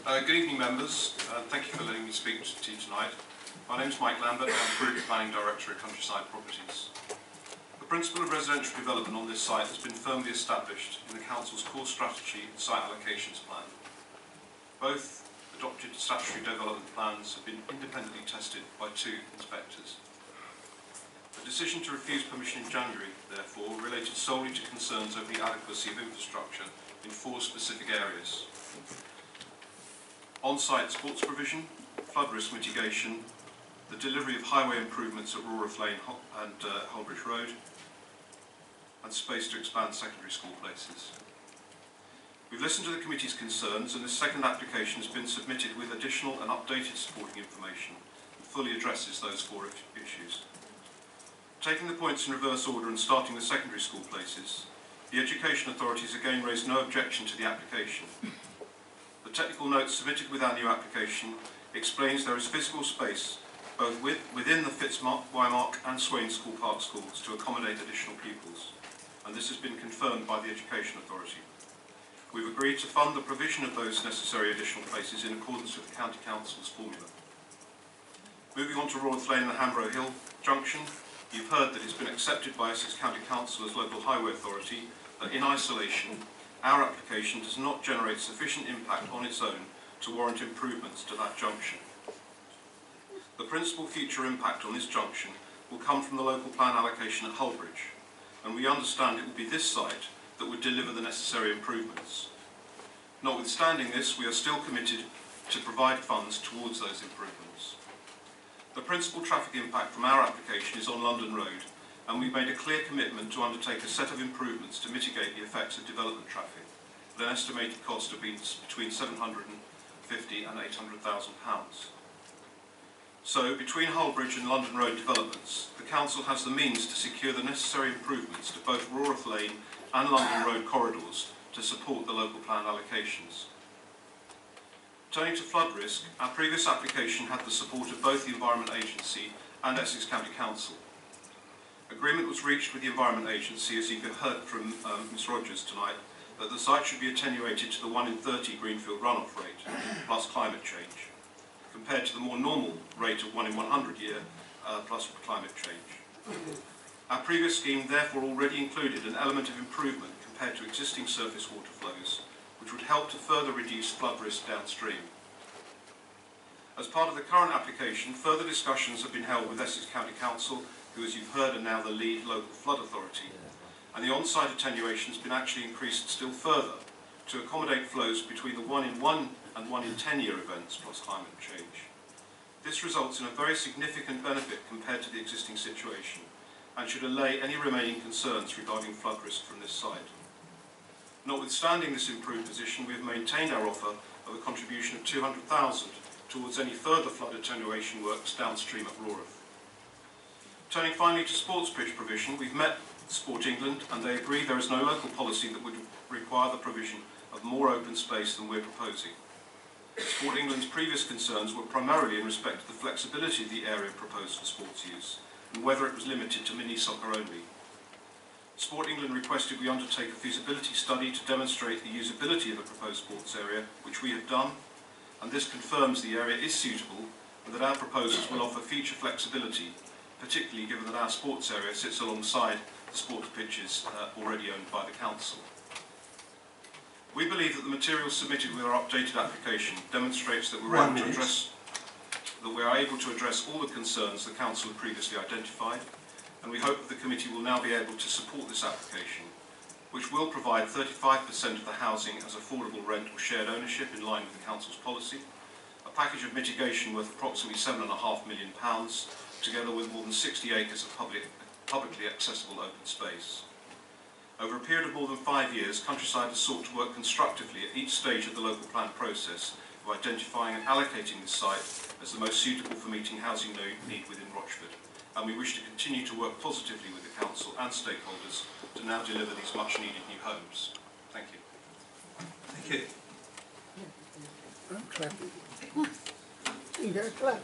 Good evening, members. Thank you for letting me speak to you tonight. My name is Mike Lambert, and I'm Group Planning Director at Countryside Properties. The principle of residential development on this site has been firmly established in the Council's core strategy and site allocations plan. Both adopted statutory development plans have been independently tested by 2 inspectors. The decision to refuse permission in January, therefore, related solely to concerns over the adequacy of infrastructure in 4 specific areas: on-site sports provision, flood risk mitigation, the delivery of highway improvements at Rawreth Lane and Holbridge Road, and space to expand secondary school places. We've listened to the committee's concerns, and this second application has been submitted with additional and updated supporting information and fully addresses those 4 issues. Taking the points in reverse order and starting with secondary school places, the Education Authorities again raised no objection to the application. The technical note submitted with our new application explains there is physical space both within the Fitzwaymark and Swain School Park schools to accommodate additional pupils, and this has been confirmed by the Education Authority. We've agreed to fund the provision of those necessary additional places in accordance with the County Council's formula. Moving on to Rawreth Lane and the Hambro Hill junction, you've heard that it's been accepted by Essex County Council as local highway authority that in isolation our application does not generate sufficient impact on its own to warrant improvements to that junction. The principal future impact on this junction will come from the local plan allocation at Holbridge, and we understand it will be this site that would deliver the necessary improvements. Notwithstanding this, we are still committed to provide funds towards those improvements. The principal traffic impact from our application is on London Road, and we've made a clear commitment to undertake a set of improvements to mitigate the effects of development traffic at an estimated cost of between £750,000 and £800,000. So, between Holbridge and London Road developments, the Council has the means to secure the necessary improvements to both Rawreth Lane and London Road corridors to support the local plan allocations. Turning to flood risk, our previous application had the support of both the Environment Agency and Essex County Council. Agreement was reached with the Environment Agency, as you've heard from Ms Rogers tonight, that the site should be attenuated to the 1 in 30 greenfield runoff rate, plus climate change, compared to the more normal rate of 1 in 100 year, plus climate change. Our previous scheme therefore already included an element of improvement compared to existing surface water flows, which would help to further reduce flood risk downstream. As part of the current application, further discussions have been held with Essex County Council, who, as you've heard, are now the lead local flood authority, and the on-site attenuation has been actually increased still further to accommodate flows between the 1 in 1 and 1 in 10 year events plus climate change. This results in a very significant benefit compared to the existing situation and should allay any remaining concerns regarding flood risk from this site. Notwithstanding this improved position, we have maintained our offer of a contribution of £200,000 towards any further flood attenuation works downstream at Rawreth. Turning finally to sports pitch provision, we've met Sport England and they agree there is no local policy that would require the provision of more open space than we're proposing. Sport England's previous concerns were primarily in respect to the flexibility of the area proposed for sports use and whether it was limited to mini-soccer only. Sport England requested we undertake a feasibility study to demonstrate the usability of the proposed sports area, which we have done, and this confirms the area is suitable and that our proposals will offer future flexibility, particularly given that our sports area sits alongside the sports pitches already owned by the Council. We believe that the material submitted with our updated application demonstrates that we're able to address all the concerns the Council had previously identified, and we hope that the committee will now be able to support this application, which will provide 35% of the housing as affordable rent or shared ownership in line with the Council's policy, a package of mitigation worth approximately £7.5 million, together with more than 60 acres of publicly accessible open space. Over a period of more than 5 years, Countryside has sought to work constructively at each stage of the local plan process of identifying and allocating this site as the most suitable for meeting housing need within Rochford, and we wish to continue to work positively with the Council and stakeholders to now deliver these much needed new homes. Thank you. Thank you. You go clap.